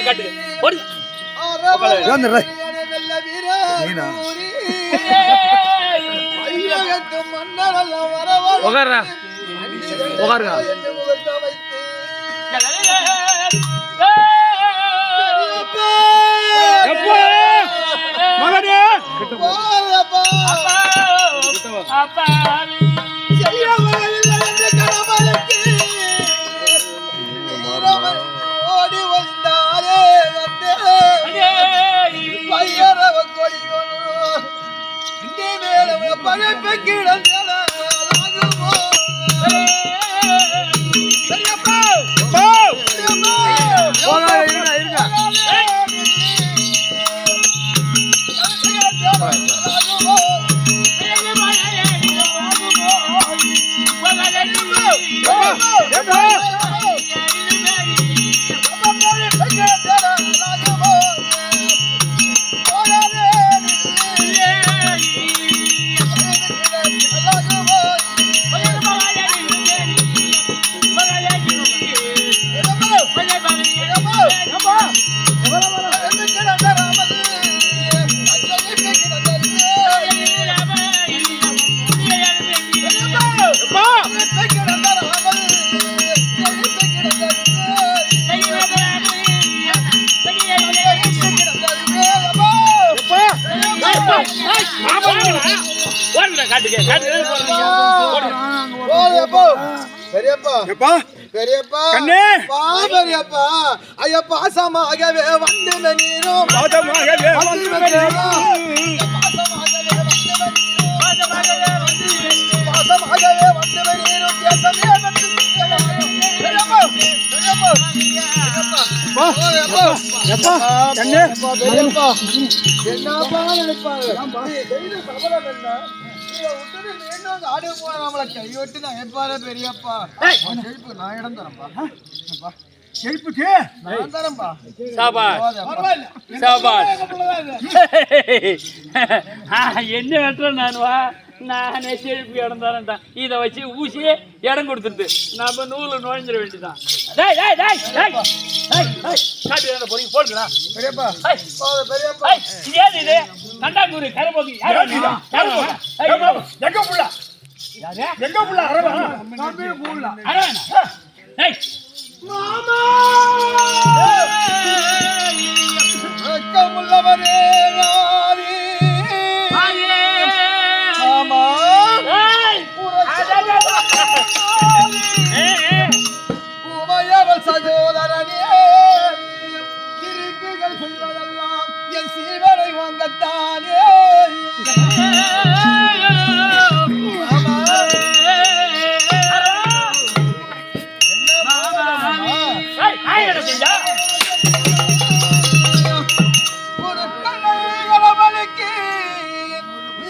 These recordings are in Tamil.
காட்டு ஓடி உகாரா உகாருங்க மகனே ஓடி வந்தாரே வந்தே பையரவ கொடியோ இங்கே மேல பழைப்பு கிடந்தல பெரியப்பா பெரியப்பா ஐயா பாசமாகவே வந்து நீரும் பாசமாகவே வந்து நீரும் தேசமே என்னப்பா நினைப்பாங்க ஆடு போன நம்மளை கைவிட்டு நான் ஏற்பாரு பெரியப்பா செழிப்பு நான் இடம் தரேன்ப்பா செழிப்புக்கு நான் தரேன்ப்பா என்ன வெட்டுறேன் நானுவா நானே செழிப்பு இடம் தரேன்ட்டான் இதை வச்சு ஊசியே இடம் கொடுத்துட்டு நம்ம நூலை நுழைஞ்சிட வேண்டியதான் போடுங்களா பெரியப்பா பெரியப்பா ஏது இது கண்டாங்கூரி கரம்போது எங்க புள்ள எங்க புள்ள மாமா உள்ளவரே சகோதரனே திருக்குகள் செய்வதெல்லாம் என் சீவனை வாங்கத்தானே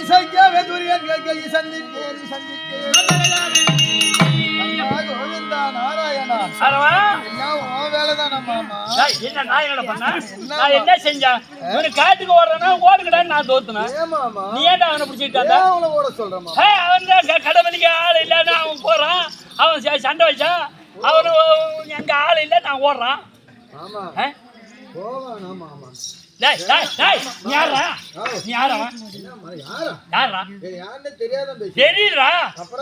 இசைக்கவே துரியன் சந்தித்தேன் நாராயணா என்ன நான் என்ன பண்ண நான் என்ன செஞ்சேன் காட்டுக்கு ஓடுறேன்னா ஓடுக்கடான்னு நான் தோத்துனேன் நீ ஏன்டா அவனை பிடிச்சிருக்காங்க அவன் கடமைக்கு ஆள் இல்லைன்னா அவன் போறான் அவன் சண்டை வச்சா அவனு எங்க ஆள் இல்லை நான் ஓடுறான் தெரியுதுடா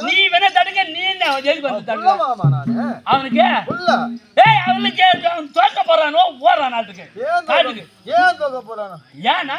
நீ வேணா தடுக்க நீ அவனுக்கு அவனுக்கு தோக்க போறானோ ஓடுறான் நாட்டுக்கு காட்டுக்கு ஏன் தோக்க போறானோ ஏன்னா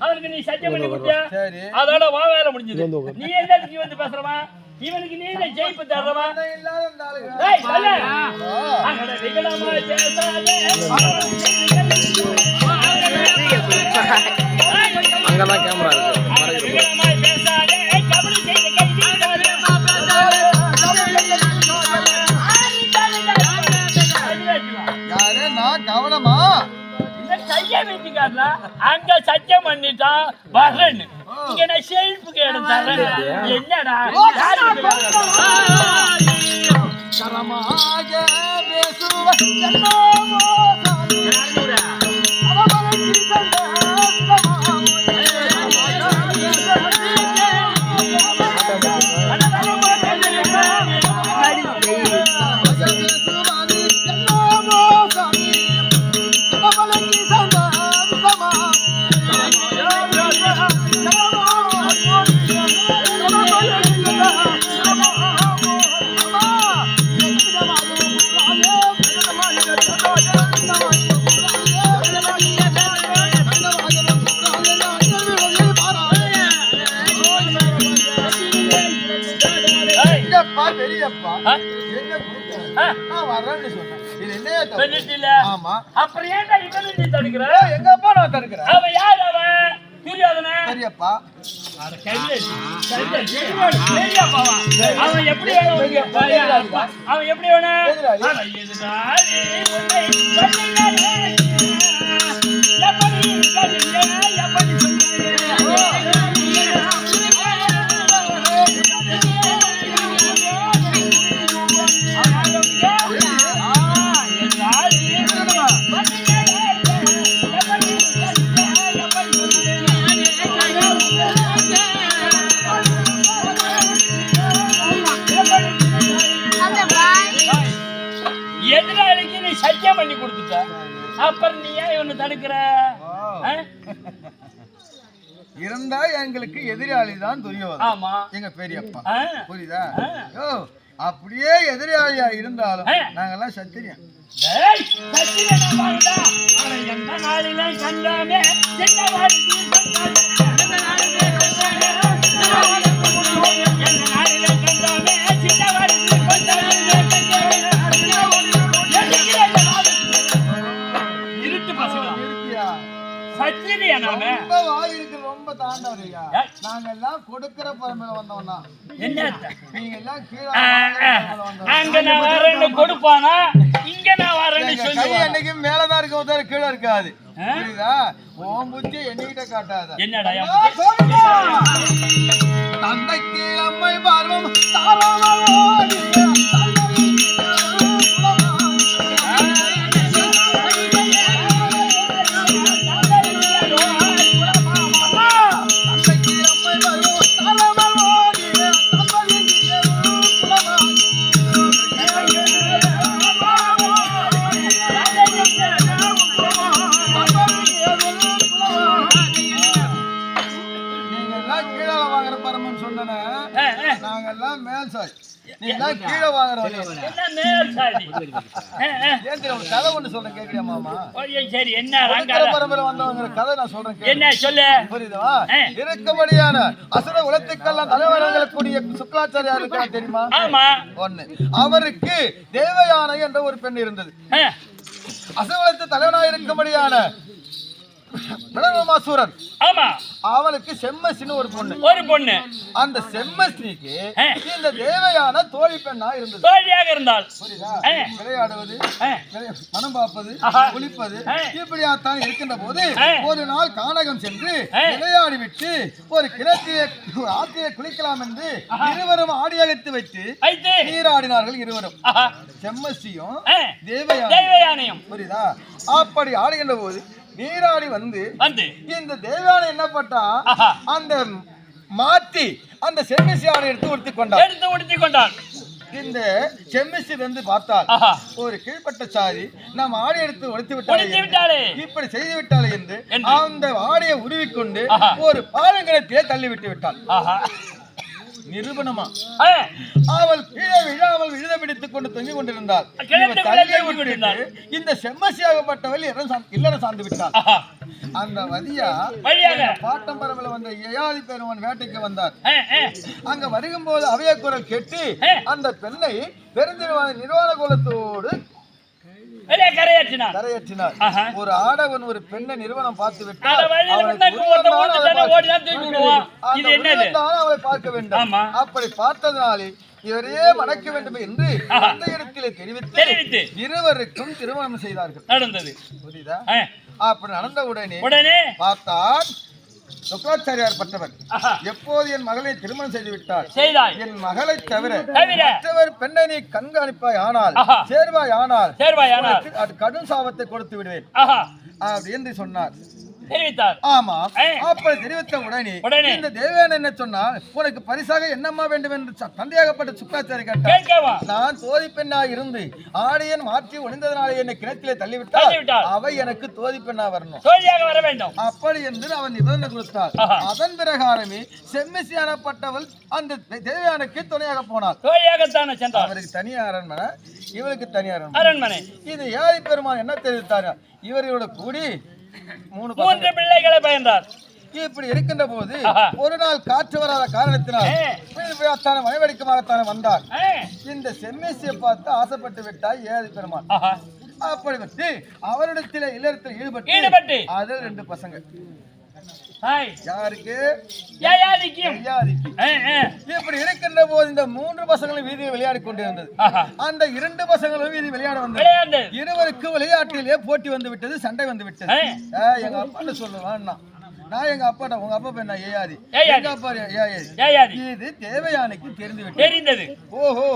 அவனுக்கு நீ சத்தியம் பண்ணி கொடுத்தியா அதோட வா வேலை முடிஞ்சது நீ என்ன வந்து பேசுறவா இவனுக்கு நீ என்ன ஜெயிப்பு தர்றவா அங்கதான் கேமரா கவனமா கைய வீட்டுக்காரனா அங்க சத்தியம் பண்ணிட்டான் வரேன்னு இங்க நான் செல்ஃபுக்கு இடம் தரேன் என்னடா கரமாக பேசுவ என்னமோ பெரியப்பா என்ன நான் வரேன்னு சொன்னேன். இது என்னையா சொல்லிட்டில? ஆமா. அப்புறம் ஏன்டா இவனை நீ தடுக்கிற? எங்க அப்பா நான் தடுக்கிறேன். அவன் யார் அவன்? தெரியாதனே? பெரியப்பா. அட கையிலேசி. பெரியப்பாவா? அவன் எப்படி வேணும் உனக்கு? அவன் எப்படி வேணும்? அட எதுனாலே உன்னை சொல்லுங்களே. எப்படி இருக்கீங்க? எப்படி எதிராளிக்கு நீ சத்தியம் பண்ணி கொடுத்துட்ட, அப்புறம் நீ ஏன் இவனை தடுக்கிற? இருந்தா எங்களுக்கு எதிராளி தான் துரியோதனன். ஆமா, எங்க பெரியப்பா. புரியுதா? யோ, அப்படியே எதிராளியா இருந்தாலும் நாங்கெல்லாம் சத்திரியம். எந்த நாளிலே கண்டாமே இருட்டு பசங்களா சத்திரியா நாம ரொம்ப வாயிருக்கு ரொம்ப தாண்டாதையா. நாங்க எல்லாம் கொடுக்கிற பரமையில வந்தோம்னா என்ன நீங்க எல்லாம் கீழே அங்க நான் வரேன்னு கொடுப்பானா, இங்க நான் வரேன்னு கை சொல்லுவான். என்னைக்கு மேலதான் இருக்க உதவி கீழே இருக்காது. புரியுதா? ஓம் புத்தி என்னகிட்ட காட்டாத. என்னடா தந்தைக்கு அம்மை பார்வம் தாராளமாடி நாங்கெல்லாம் மேல் சாய், நீங்கெல்லாம் கீழே வாங்குறவங்க. கதை ஒண்ணு சொல்றேன் கேக்குறியா மாமா? சரி, என்ன பரம்பரை வந்தவங்க கதை நான் சொல்றேன். என்ன சொல்லு? புரியுதா? இருக்கபடியான அசுர உலகத்துக்கெல்லாம் தலைவர்கள் கூடிய சுக்லாச்சாரியா இருக்கா தெரியுமா? ஆமா. ஒண்ணு, அவருக்கு தேவயானை என்ற ஒரு பெண் இருந்தது. அசுரகுலத்து தலைவனாக இருக்கபடியான பிரதமாசூரன், ஆமா, அவனுக்கு செம்மசின்னு ஒரு பொண்ணு. அந்த செம்மஸ்ரீக்கு இந்த தேவயான தோழி பெண்ணா இருந்தது. தோழியாக இருந்தால் விளையாடுவது, மனம் பார்ப்பது, குளிப்பது இப்படியாத்தான் இருக்கின்ற போது ஒரு நாள் கானகம் சென்று விளையாடி விட்டு ஒரு கிணற்றிலே ஆற்றிலே குளிக்கலாம் என்று இருவரும் ஆடியகத்து வைத்து நீராடினார்கள். இருவரும், செம்மஸ்ரீயும் தேவயானையும். புரியுதா? அப்படி ஆடுகின்ற போது நீராடி வந்து இந்த தேவயானை என்ன பட்டா, அந்த மாத்தி அந்த செம்மிசியானை எடுத்து உடுத்தி கொண்டான். இந்த செம்மிசி வந்து பார்த்தால் ஒரு கீழ்பட்ட சாதி நாம் ஆடை எடுத்து உடுத்தி விட்டாலே, இப்படி செய்து விட்டாலே என்று அந்த ஆடையை உருவிக்கொண்டு ஒரு பாலங்கலத்திலே தள்ளிவிட்டு விட்டாள். நிரூபணமா அவள் கீழே விழாமல் விழுத பிடித்துக் கொண்டு தொங்கிக் கொண்டிருந்தாள். இந்த செம்மசியாகப்பட்டவள் இல்லற சார்ந்து விட்டாள். அந்த வதியா பாட்டம் பரம்பல வந்த யயாதி பெருமான் வேட்டைக்கு வந்தார். அங்க வருகும் போது அவைய குரல் கேட்டு அந்த பெண்ணை பெருந்திருவான நிர்வாண கோலத்தோடு கரையேற்றினார். ஒரு ஆடவன் ஒரு பெண்ணை நிறுவனம் பார்த்து விட்டால் அவளை பார்க்க வேண்டும். அப்படி பார்த்ததுனாலே இவரையே மணக்க வேண்டும் என்று அந்த இடத்திலே தெரிவித்து இருவருக்கும் திருமணம் செய்தார்கள். நடந்தது புரியுதா? அப்படி நடந்த உடனே பார்த்தால் சுக்ராச்சாரியார் பட்டவர் எப்போது என் மகளை திருமணம் செய்து விட்டார், என் மகளை தவிர மற்றவர் பெண்ணை நீ கண்காணிப்பாய் ஆனால் சேர்வாய் ஆனால் அது கடும் சாபத்தை கொடுத்து விடுவேன் அப்படி என்று சொன்னார், தெரிவித்தார். ஆமா, அப்படி தெரிவித்த உடனே இந்த தேவயானை என்ன சொன்னால், உனக்கு பரிசாக என்னம்மா வேண்டும் என்று தந்தையாகப்பட்ட சுக்ராச்சாரி கேட்டார். நான் தோதி பெண்ணாக இருந்து ஆடியன் மாற்றி ஒளிந்ததனாலே என்னை கிணத்திலே தள்ளிவிட்டால் அவை எனக்கு தோதி பெண்ணா வரணும், வர வேண்டும் அப்படி என்று அவன் நிபந்தனை கொடுத்தார். அதன் பிரகாரமே செம்மிசியானப்பட்டவள் அந்த தேவயானுக்கு துணையாக போனாள். அவருக்கு தனி அரண்மனை, இவருக்கு தனி அரண்மனை. இது ஏழை பெருமான் என்ன தெரிவித்தார், இவர்களோட கூடி மூன்று பிள்ளைகளை பயின்றார். இப்படி இருக்கின்ற போது ஒரு நாள் காற்று வராத காரணத்தினால் மனைவடிக்கமாகத்தானே வந்தார். இந்த செம்மேசியை பார்த்து ஆசைப்பட்டு விட்டார் ஏழை பெருமான். அப்படி விட்டு அவரிடத்தில் இல்லறத்தில் ஈடுபட்டு அதில் 2 பசங்க. யாருக்கு? இப்படி இருக்கின்ற போது இந்த 3 பசங்களும் வீதியில் விளையாடி கொண்டிருந்தது. அந்த 2 பசங்களும் வீதி விளையாட வந்தது. இருவருக்கு விளையாட்டிலே போட்டி வந்து விட்டது, சண்டை வந்து விட்டது. எங்க அப்பாட்ட சொல்லுவான், நான் எங்க அப்பாட்ட, உங்க அப்பா என்ன ஏயாதி, எங்க அப்பா ஏயாதி. இது தேவயானைக்கு தெரிந்தது. ஓஹோ,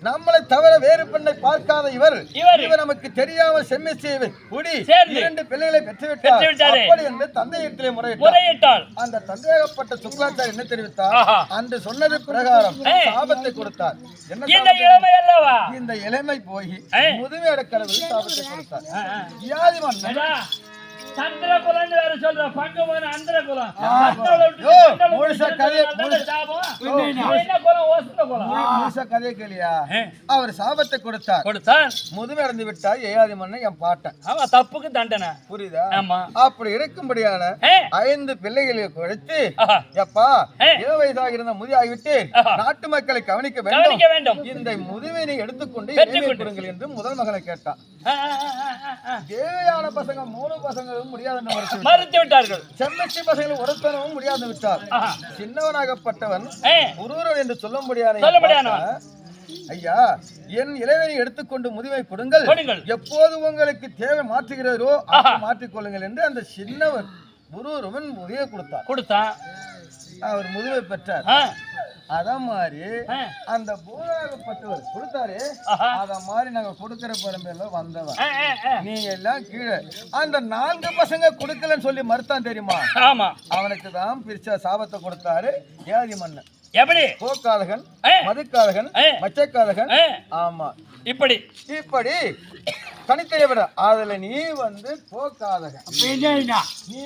நம்மளை தவிர வேறு பெண்ணை பார்க்காத இவர் நமக்கு தெரியாமல் செம்மிசேவை கூடி 2 பிள்ளைகளை பெற்றுவிட்டார். அப்படி என்று தந்தையிடத்திலே முறையிட்டார். அந்த தந்தையாகப்பட்ட சுக்ராச்சாரி என்ன தெரிவித்தார், அன்று சொன்னது பிரகாரம் சாபத்தை கொடுத்தார். இந்த இளமை போய் முதுமையோட கடவுள் சாபத்தை கொடுத்தார். வியாதி மன்னன் சந்திரகுலம் வேற சொல்ற பங்கமான அந்திரகுலம் கதையை கேளியா. அவர் சாபத்தை கொடுத்தார். முதுமை அடைந்து விட்டார் ஏயாதி மன்னன் என் பாட்டன். தப்புக்கு தண்டனை. புரியுதா? அப்படி இருக்கும்படியான 5 பிள்ளைகளை கொடுத்து, எப்பா 7 வயதாக இருந்த முதியாகிவிட்டு நாட்டு மக்களை கவனிக்க வேண்டும், இந்த முதுமையை எடுத்துக்கொண்டு கொடுங்கள் என்று முதல் மகனை கேட்டான். தேவையான பசங்க 3 பசங்க முடியாது மறுத்து விட்டார்கள். செம்மச்சி பசங்கள் ஒருத்தனவும் முடியாது விட்டார். சின்னவனாகப்பட்டவன் ஒருவன் என்று சொல்ல முடியாத ஐயா, என் இளைவனை எடுத்துக்கொண்டு முதுமை கொடுங்கள், எப்போது உங்களுக்கு தேவை மாற்றுகிறதோ மாற்றிக் கொள்ளுங்கள் என்று அந்த சின்னவர் ஒருவன் முதுமை கொடுத்தார். அவர் முதுமை பெற்றார். அத மாதிரி அந்த பூராகப்பட்டவர் கொடுத்தாரு. அத மாதிரி நாங்க கொடுக்கிற பரம்பரையில வந்தவன். நீங்க எல்லாம் கீழே அந்த 4 பசங்க கொடுக்கலன்னு சொல்லி மறுத்தான் தெரியுமா? அவனுக்கு தான் பிரிச்ச சாபத்தை கொடுத்தாரு ஏதி மன்னன். எப்படி? போக்காதகன், மதுக்காதகன், மச்சக்காதகன். ஆமா, இப்படி தனித்தனிய விட அதுல நீ வந்து போக்காதகன். நீ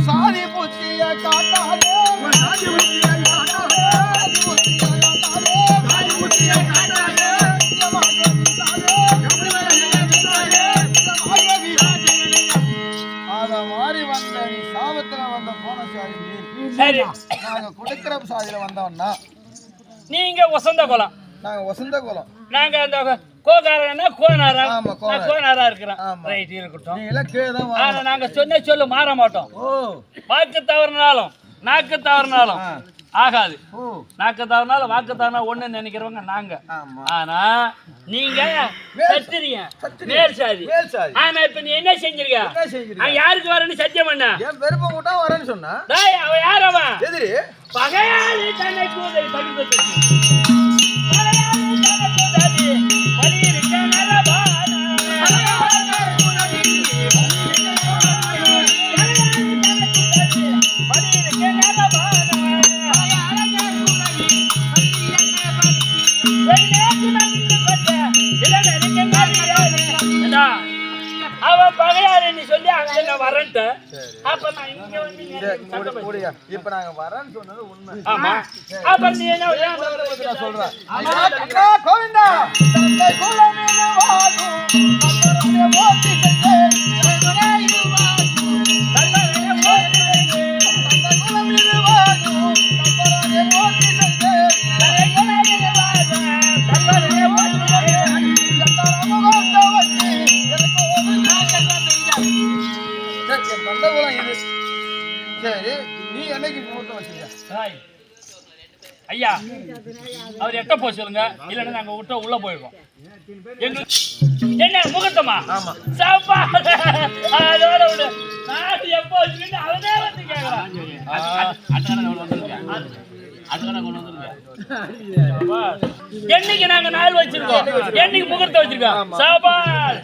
சாதி புத்திய காட்டாதே, அத மாதிரி வந்த நீ சாபத்துல வந்த போன சாதி நாங்க கொடுக்கிற சாதியில வந்தோம்னா நீங்க வசந்த குலம், நாங்க வசந்த குலம், நாங்க அந்த கோகாரனா கோனாரா. கோனாரா இருக்கிறோம். ரைட், இருக்கட்டும். நீ எல்லாம் கேதான். ஆனா நாங்க சொல்லு மாற மாட்டோம். வாக்கு தவறினாலும் நாக்கு தவறினாலும் ஆகாது. நாக்கு தவறினாலும் வாக்கு தவறினா ஒண்ணு நினைக்கிறவங்க நாங்க. ஆனா நீங்க மேல்சாதி. ஆனா இப்ப நீ என்ன செஞ்சிருக்க? யாருக்கு வரேன்னு சத்தியம் பண்ண? என் பெருமை விட்டா வரேன்னு சொன்னா அவ யார்? அவன் எதிரி பகையாளி தன்னை கூதை படிப்பு அவன் பகையாளி சொல்லி அங்க வரேன்ட்டு. அப்ப நான் இங்க வந்து இப்ப நாங்க வரேன்னு சொன்னது உண்மை. ஆமா, அப்ப நீ என்ன சொல்றேன்? கோவிந்தா சரி, நீ என்னைக்கு மூத்த வச்சிருக்க? ஐயா அவர் எட்ட போக சொல்லுங்க, இல்லைன்னா நாங்க விட்டு உள்ள போயிடுவோம். எங்களுக்கு என்ன முகூர்த்தமா? ஆமா. சாப்பா அதோட விடு. நான் எப்போ வச்சுக்கிட்டு அவனே வந்து கேட்கறான். என்னைக்கு நாங்க நாள் வச்சிருக்கோம், என்னைக்கு முகூர்த்தம் வச்சிருக்கோம். சாபால்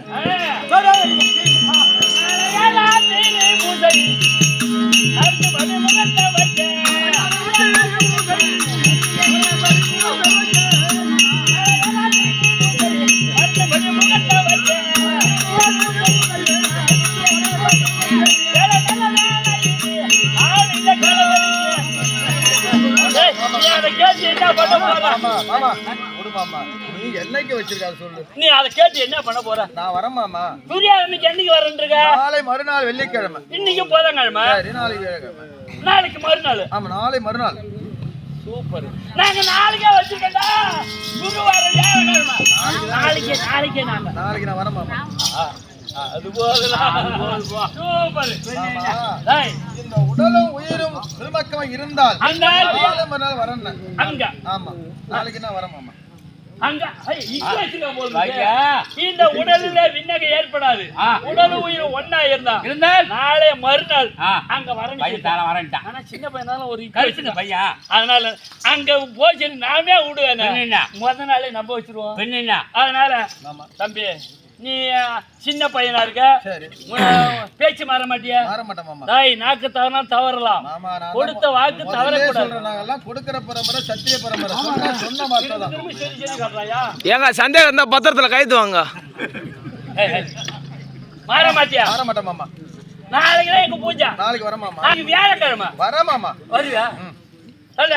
நீ என்னைக்கு வச்சிருக்காரு சொல்லு. நீ அதை கேட்டு என்ன பண்ண போற? நான் வரேன் மாமா. சூர்யா இன்னைக்கு என்னைக்கு வரேன்ருக்க? நாளை மறுநாள் வெள்ளிக்கிழமை. இன்னைக்கு புதன்கிழமை. சரி, நாளைக்கு வியாழக்கிழமை. நாளைக்கு மறுநாள். ஆமா, நாளை மறுநாள். சூப்பர். நாங்க நாளைக்கே வச்சிருக்கோம்டா. குருவாரம் வியாழக்கிழமை. நாளைக்கு நான் வரேன் மாமா. அது போகலாம். சூப்பர். டேய், இந்த உடலும் உயிரும் திருமக்கம் இருந்தால் நாளை மறுநாள் வரேன். அங்க. ஆமா, நாளைக்கு நான் வரேன் மாமா. அங்க இங்க வச்சிருக்க போல. இந்த உடலில விண்ணகம் ஏற்படாது. உடல் உயிர் ஒண்ணா இருந்தால் நாளை மறுநாள் அங்க வரேன். ஆனா சின்ன பையனால ஒரு கருத்து பையன், அதனால அங்க போச்சு நாமே விடுவேன். முத நாளே நம்ப வச்சிருவோம். அதனால தம்பி நீ சின்ன பையனா இருக்க, பேச்சு மாற மாட்டியா? மாற மாட்டேன் மாமா. தாய் நாக்கு தவறா தவறலாம், கொடுத்த வாக்கு தவறக்கூடாது. நாங்கெல்லாம் கொடுக்கிற பரம்பரை, சத்திய பரம்பரை. சொன்ன வார்த்தை தான். ஏங்க சந்தேகம் இருந்தா பத்திரத்துல கைது வாங்க. மாற மாட்டியா? மாற மாட்டேன் மாமா. நாளைக்கு தான் எங்க பூஜை. நாளைக்கு வரேன் மாமா. நாளைக்கு வியாழக்கிழமை. வரேன் மாமா. வருவியா? சொல்ல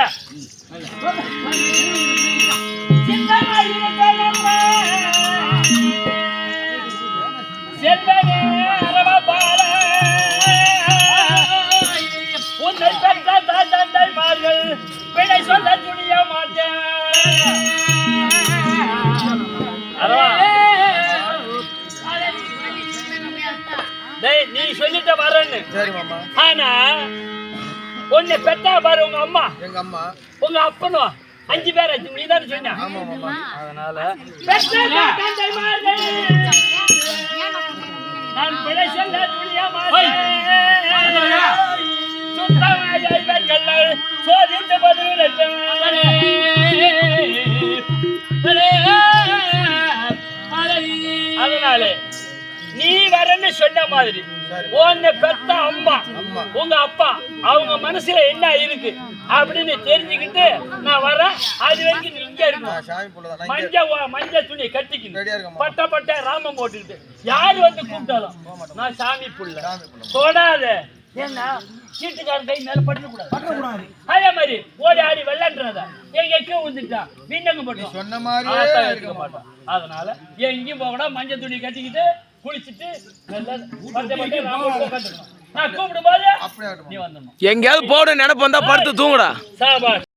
செல்வனே அரவபால உன்னை பெற்ற தந்தைமார்கள் பிழை சொல்ல துணிய மாட்டேன். நீ சொல்லிட்ட வரேன்னு. சரி மாமா. ஆனா உன்னை பெற்றா பாரு உங்க அம்மா, எங்க அம்மா, உங்க அப்பனும் 5 பேர் நீ தானே சொன்ன. ஆமா மாமா. அதனால நான் பிழை சொல்ல துணிய மாட்டேன். சோதித்து அதனால நீ வரன்னு சொன்ன மாதிரி உன்னை பெத்த அம்மா உங்க அப்பா அவங்க மனசுல என்ன இருக்கு அப்படின்னு தெரிஞ்சுக்கிட்டு நான் வரேன். அது வரைக்கும் நீ இங்க இருக்கணும். மஞ்சள் துணி கட்டிக்கணும், பட்ட ராமம் போட்டுக்கிட்டு யாரு வந்து கூப்பிட்டாலும் நான் சாமி புள்ள தொடாத. ஏன்னா சீட்டுக்காரன் கை மேல பட்டக்கூடாது. அதே மாதிரி ஓடி ஆடி வெள்ளான்றத எங்க எக்கோ வந்துட்டான் வீண்டங்க போட்டோம் சொன்ன மாதிரி இருக்க மாட்டோம். அதனால எங்கேயும் போகக்கூடா, மஞ்சள் துணி கட்டிக்கிட்டு குளிச்சுட்டு நான் கூப்பிடும் போது நீ வந்துடணும். எங்கேயாவது போட நினைப்பு வந்தா படுத்து தூங்குடா.